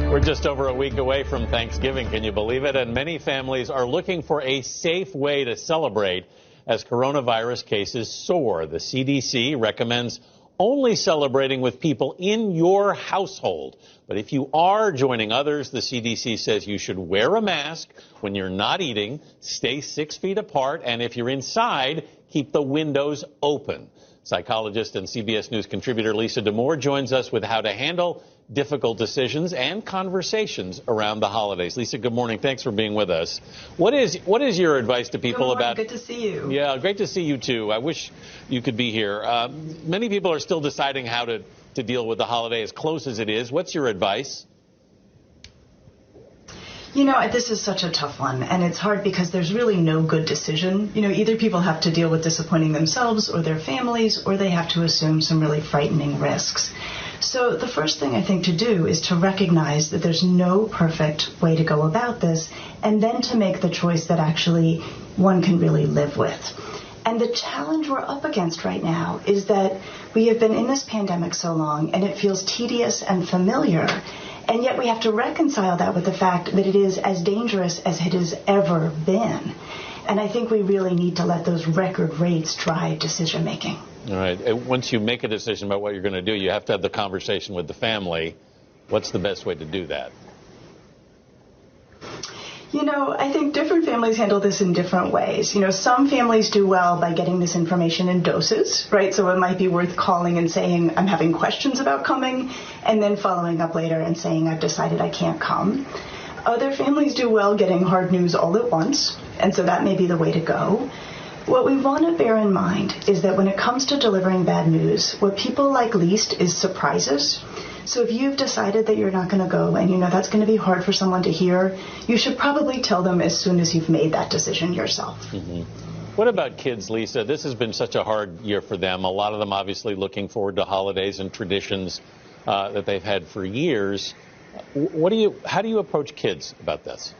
We're just over a week away from Thanksgiving, can you believe it? And many families are looking for a safe way to celebrate as coronavirus cases soar. The CDC recommends only celebrating with people in your household. But if you are joining others, the CDC says you should wear a mask when you're not eating, stay 6 feet apart, and if you're inside, keep the windows open. Psychologist and CBS News contributor Lisa D'Amour joins us with how to handle difficult decisions and conversations around the holidays. Lisa, good morning. Thanks for being with us. What is your advice to people about... Good to see you. Yeah, great to see you too. I wish you could be here. Many people are still deciding how to deal with the holiday as close as it is. What's your advice? You know, this is such a tough one, and it's hard because there's really no good decision. You know, either people have to deal with disappointing themselves or their families, or they have to assume some really frightening risks. So the first thing I think to do is to recognize that there's no perfect way to go about this, and then to make the choice that actually one can really live with. And the challenge we're up against right now is that we have been in this pandemic so long, and it feels tedious and familiar. And yet we have to reconcile that with the fact that it is as dangerous as it has ever been. And I think we really need to let those record rates drive decision making. All right. Once you make a decision about what you're going to do, you have to have the conversation with the family. What's the best way to do that? You know, I think different families handle this in different ways. You know, some families do well by getting this information in doses, right? So it might be worth calling and saying, I'm having questions about coming, and then following up later and saying, I've decided I can't come. Other families do well getting hard news all at once, and so that may be the way to go. What we want to bear in mind is that when it comes to delivering bad news, what people like least is surprises. So if you've decided that you're not going to go and you know that's going to be hard for someone to hear, you should probably tell them as soon as you've made that decision yourself. Mm-hmm. What about kids, Lisa? This has been such a hard year for them. A lot of them obviously looking forward to holidays and traditions that they've had for years. How do you approach kids about this?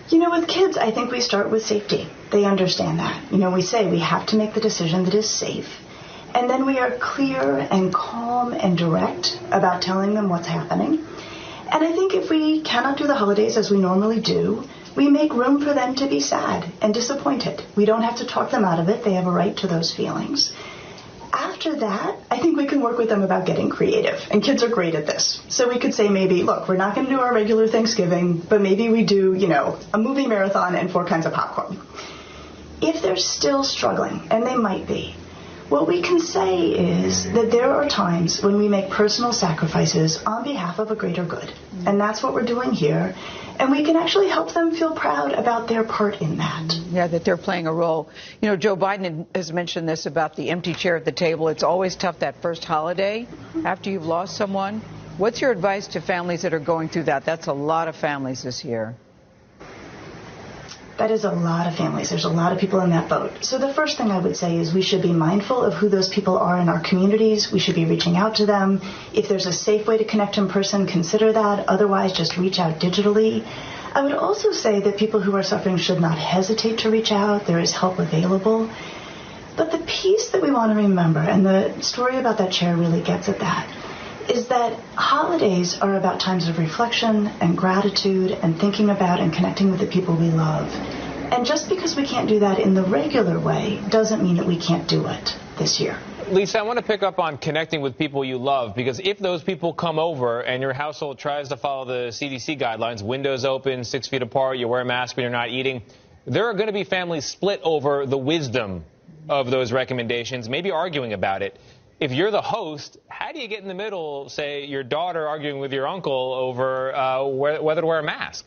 You know, with kids, I think we start with safety. They understand that. You know, we say we have to make the decision that is safe. And then we are clear and calm and direct about telling them what's happening. And I think if we cannot do the holidays as we normally do, we make room for them to be sad and disappointed. We don't have to talk them out of it. They have a right to those feelings. After that, I think we can work with them about getting creative. And kids are great at this. So we could say maybe, look, we're not going to do our regular Thanksgiving, but maybe we do, you know, a movie marathon and 4 kinds of popcorn. If they're still struggling, and they might be, what we can say is that there are times when we make personal sacrifices on behalf of a greater good. And that's what we're doing here. And we can actually help them feel proud about their part in that. Yeah, that they're playing a role. You know, Joe Biden has mentioned this about the empty chair at the table. It's always tough that first holiday after you've lost someone. What's your advice to families that are going through that? That's a lot of families this year. That is a lot of families. There's a lot of people in that boat. So the first thing I would say is we should be mindful of who those people are in our communities. We should be reaching out to them. If there's a safe way to connect in person, consider that. Otherwise, just reach out digitally. I would also say that people who are suffering should not hesitate to reach out. There is help available. But the piece that we want to remember, and the story about that chair really gets at that, is that holidays are about times of reflection and gratitude and thinking about and connecting with the people we love. And just because we can't do that in the regular way doesn't mean that we can't do it this year. Lisa, I want to pick up on connecting with people you love, because if those people come over and your household tries to follow the CDC guidelines, windows open, 6 feet apart, you wear a mask when you're not eating, there are going to be families split over the wisdom of those recommendations, maybe arguing about it. If you're the host, how do you get in the middle, say, your daughter arguing with your uncle over whether to wear a mask?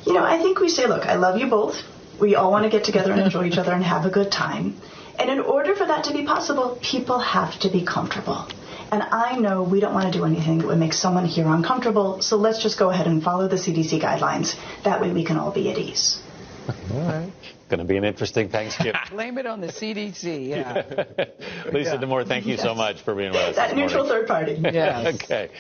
You know, I think we say, look, I love you both. We all want to get together and enjoy each other and have a good time. And in order for that to be possible, people have to be comfortable. And I know we don't want to do anything that would make someone here uncomfortable, so let's just go ahead and follow the CDC guidelines. That way we can all be at ease. All right. Going to be an interesting Thanksgiving. Blame it on the CDC, yeah. Lisa D'Amour, thank you so much for being with us. That neutral third party. Yes. Okay.